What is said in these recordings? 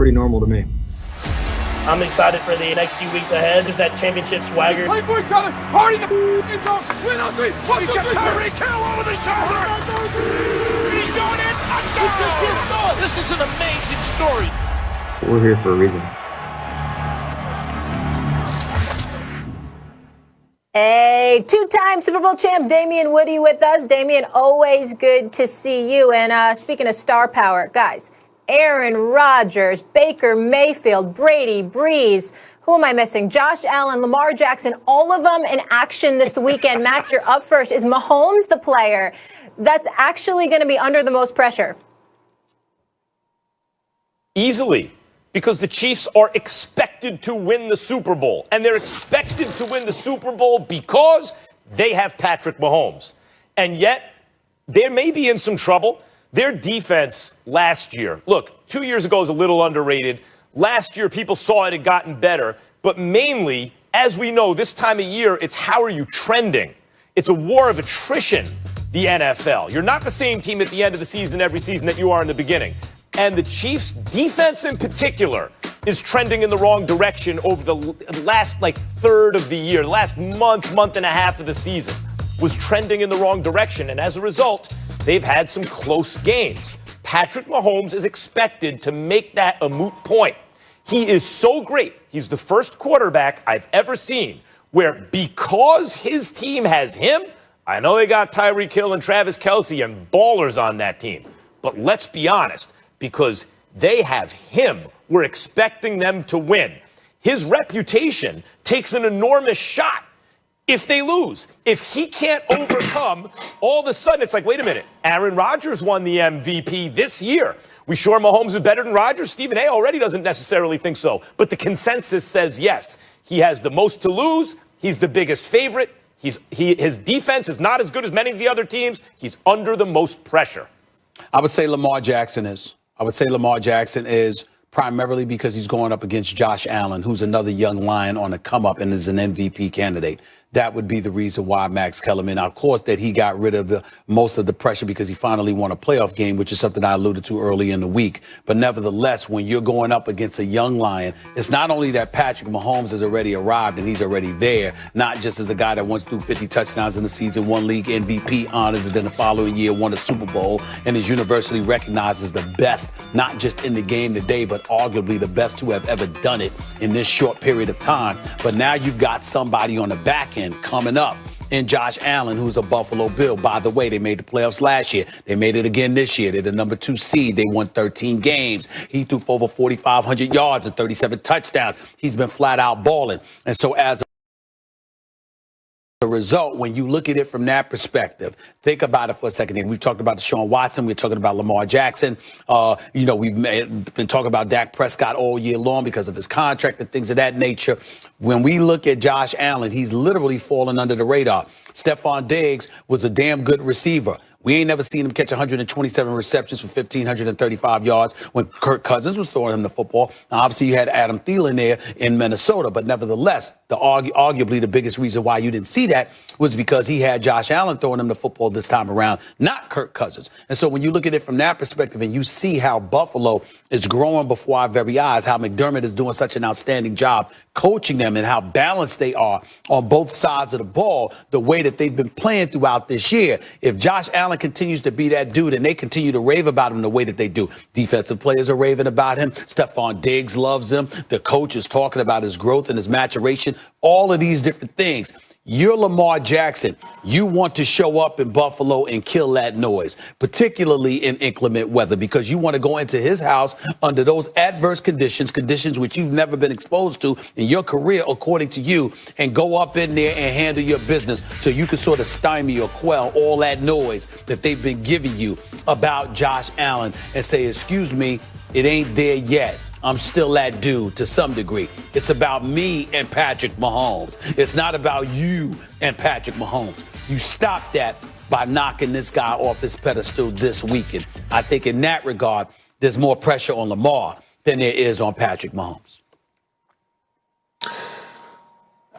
pretty normal to me. I'm excited for the next few weeks ahead. Just that championship swagger. Play for each other. Party the win on three. He's got Tyreek Hill over the shoulder. He's going in. Touchdown. This is an amazing story. We're here for a reason. Hey, two-time Super Bowl champ Damian Woody with us. Damian, always good to see you. And speaking of star power, guys, Aaron Rodgers, Baker Mayfield, Brady, Breeze. Who am I missing? Josh Allen, Lamar Jackson, all of them in action this weekend. Max, you're up first. Is Mahomes the player that's actually going to be under the most pressure? Easily, because the Chiefs are expected to win the Super Bowl. And they're expected to win the Super Bowl because they have Patrick Mahomes. And yet, they may be in some trouble. Their defense last year, look, 2 years ago was a little underrated. Last year, people saw it had gotten better. But mainly, as we know, this time of year, it's how are you trending? It's a war of attrition, the NFL. You're not the same team at the end of the season every season that you are in the beginning. And the Chiefs' defense in particular is trending in the wrong direction over the last, third of the year. The last month and a half of the season was trending in the wrong direction. And as a result, they've had some close games. Patrick Mahomes is expected to make that a moot point. He is so great. He's the first quarterback I've ever seen where because his team has him, I know they got Tyreek Hill and Travis Kelce and ballers on that team. But let's be honest, because they have him, we're expecting them to win. His reputation takes an enormous shot if they lose. If he can't overcome, all of a sudden it's like, wait a minute, Aaron Rodgers won the MVP this year. We sure Mahomes is better than Rodgers? Stephen A. already doesn't necessarily think so. But the consensus says yes. He has the most to lose. He's the biggest favorite. His defense is not as good as many of the other teams. He's under the most pressure. I would say Lamar Jackson is. Primarily because he's going up against Josh Allen, who's another young lion on the come up and is an MVP candidate. That would be the reason why Max Kellerman, of course, that he got rid of most of the pressure because he finally won a playoff game, which is something I alluded to early in the week. But nevertheless, when you're going up against a young lion, it's not only that Patrick Mahomes has already arrived and he's already there, not just as a guy that once threw 50 touchdowns in the season, won league MVP honors, and then the following year won a Super Bowl and is universally recognized as the best, not just in the game today, but arguably the best who have ever done it in this short period of time. But now you've got somebody on the back end coming up in Josh Allen, who's a Buffalo Bill. By the way, they made the playoffs last year. They made it again this year. They're the number 2 seed. They won 13 games. He threw for over 4,500 yards and 37 touchdowns. He's been flat out balling. And so as a result, when you look at it from that perspective, think about it for a second. We've talked about Deshaun Watson. We're talking about Lamar Jackson. We've been talking about Dak Prescott all year long because of his contract and things of that nature. When we look at Josh Allen, he's literally fallen under the radar. Stephon Diggs was a damn good receiver. We ain't never seen him catch 127 receptions for 1,535 yards when Kirk Cousins was throwing him the football. Now, obviously, you had Adam Thielen there in Minnesota, but nevertheless, arguably the biggest reason why you didn't see that was because he had Josh Allen throwing him the football this time around, not Kirk Cousins. And so when you look at it from that perspective and you see how Buffalo is growing before our very eyes, how McDermott is doing such an outstanding job coaching them and how balanced they are on both sides of the ball, the way that they've been playing throughout this year. If Josh Allen continues to be that dude and they continue to rave about him the way that they do, defensive players are raving about him. Stephon Diggs loves him. The coach is talking about his growth and his maturation, all of these different things. You're Lamar Jackson. You want to show up in Buffalo and kill that noise, particularly in inclement weather, because you want to go into his house under those adverse conditions which you've never been exposed to in your career, according to you, and go up in there and handle your business so you can sort of stymie or quell all that noise that they've been giving you about Josh Allen and say, excuse me, it ain't there yet. I'm still that dude to some degree. It's about me and Patrick Mahomes. It's not about you and Patrick Mahomes. You stop that by knocking this guy off his pedestal this weekend. I think in that regard, there's more pressure on Lamar than there is on Patrick Mahomes.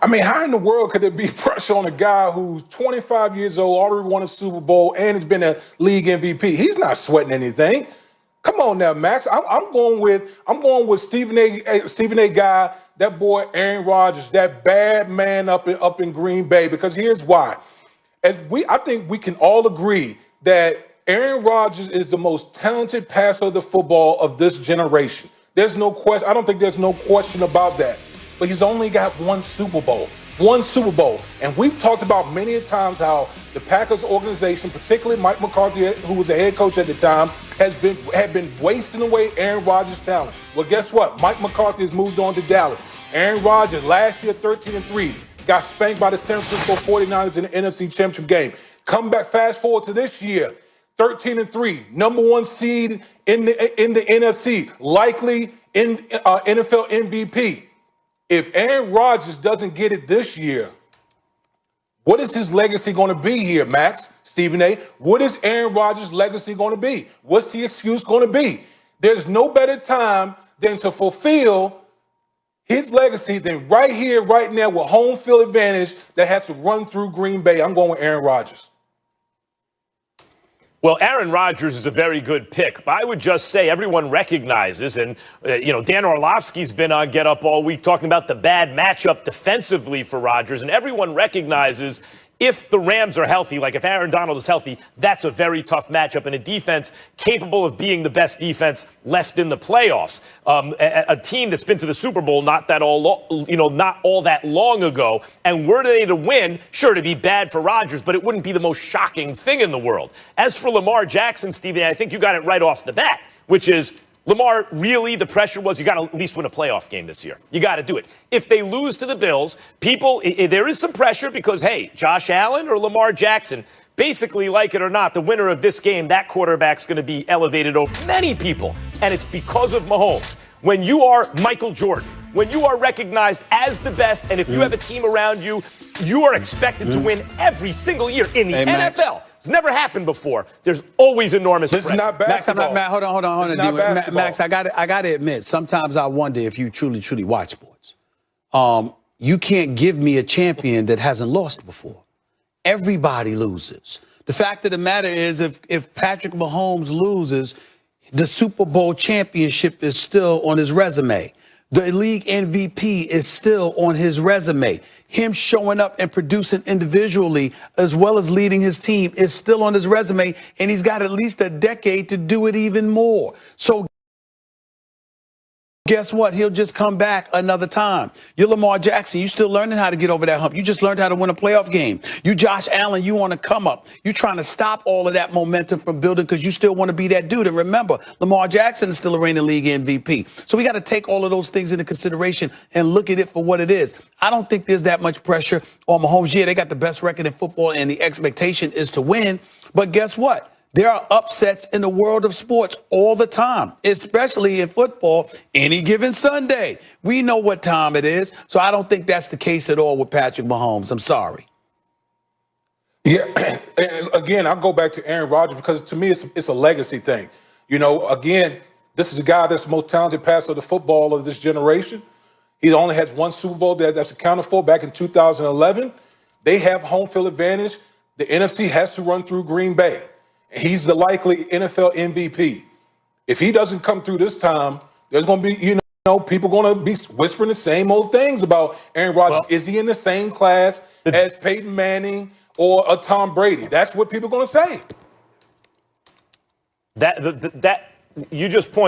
I mean, how in the world could there be pressure on a guy who's 25 years old, already won a Super Bowl, and has been a league MVP? He's not sweating anything. Come on now, Max. I'm going with Stephen A. Guy, that boy Aaron Rodgers, that bad man up in Green Bay. Because here's why. I think we can all agree that Aaron Rodgers is the most talented passer of the football of this generation. There's no question. I don't think there's no question about that. But he's only got one Super Bowl. One Super Bowl. And we've talked about many times how the Packers organization, particularly Mike McCarthy, who was the head coach at the time, had been wasting away Aaron Rodgers' talent. Well, guess what? Mike McCarthy has moved on to Dallas. Aaron Rodgers, last year, 13-3, got spanked by the San Francisco 49ers in the NFC Championship game. Come back, fast forward to this year, 13-3, number one seed in the NFC, likely in NFL MVP. If Aaron Rodgers doesn't get it this year, what is his legacy going to be here, Max, Stephen A? What is Aaron Rodgers' legacy going to be? What's the excuse going to be? There's no better time than to fulfill his legacy than right here, right now, with home field advantage that has to run through Green Bay. I'm going with Aaron Rodgers. Well, Aaron Rodgers is a very good pick, but I would just say everyone recognizes, and, Dan Orlovsky's been on Get Up all week talking about the bad matchup defensively for Rodgers, and everyone recognizes if the Rams are healthy, like if Aaron Donald is healthy, that's a very tough matchup and a defense capable of being the best defense left in the playoffs. A team that's been to the Super Bowl not all that long ago, and were they to win, sure, to be bad for Rodgers, but it wouldn't be the most shocking thing in the world. As for Lamar Jackson, Stephen, I think you got it right off the bat, which is Lamar, really, the pressure was you got to at least win a playoff game this year. You got to do it. If they lose to the Bills, there is some pressure because, hey, Josh Allen or Lamar Jackson, basically, like it or not, the winner of this game, that quarterback's going to be elevated over many people. And it's because of Mahomes. When you are Michael Jordan, when you are recognized as the best, and if you have a team around you, you are expected to win every single year in the NFL. It's never happened before. There's always enormous pressure. This is not basketball. Max, hold on. Max, I got to admit, sometimes I wonder if you truly watch sports. You can't give me a champion that hasn't lost before. Everybody loses. The fact of the matter is, if Patrick Mahomes loses, the Super Bowl championship is still on his resume. The league MVP is still on his resume. Him showing up and producing individually as well as leading his team is still on his resume, and he's got at least a decade to do it even more. So guess what? He'll just come back another time. You're Lamar Jackson. You still learning how to get over that hump. You just learned how to win a playoff game. You Josh Allen, you want to come up. You're trying to stop all of that momentum from building because you still want to be that dude. And remember, Lamar Jackson is still a reigning league MVP. So we got to take all of those things into consideration and look at it for what it is. I don't think there's that much pressure on Mahomes. Yeah, they got the best record in football and the expectation is to win. But guess what? There are upsets in the world of sports all the time, especially in football, any given Sunday. We know what time it is, so I don't think that's the case at all with Patrick Mahomes. I'm sorry. Yeah, and again, I'll go back to Aaron Rodgers because to me it's a legacy thing. Again, this is a guy that's the most talented passer of the football of this generation. He only has one Super Bowl that's accounted for back in 2011. They have home field advantage. The NFC has to run through Green Bay. He's the likely NFL MVP. If he doesn't come through this time, there's going to be, people going to be whispering the same old things about Aaron Rodgers. Well, is he in the same class as Peyton Manning or a Tom Brady? That's what people are going to say. That you just pointed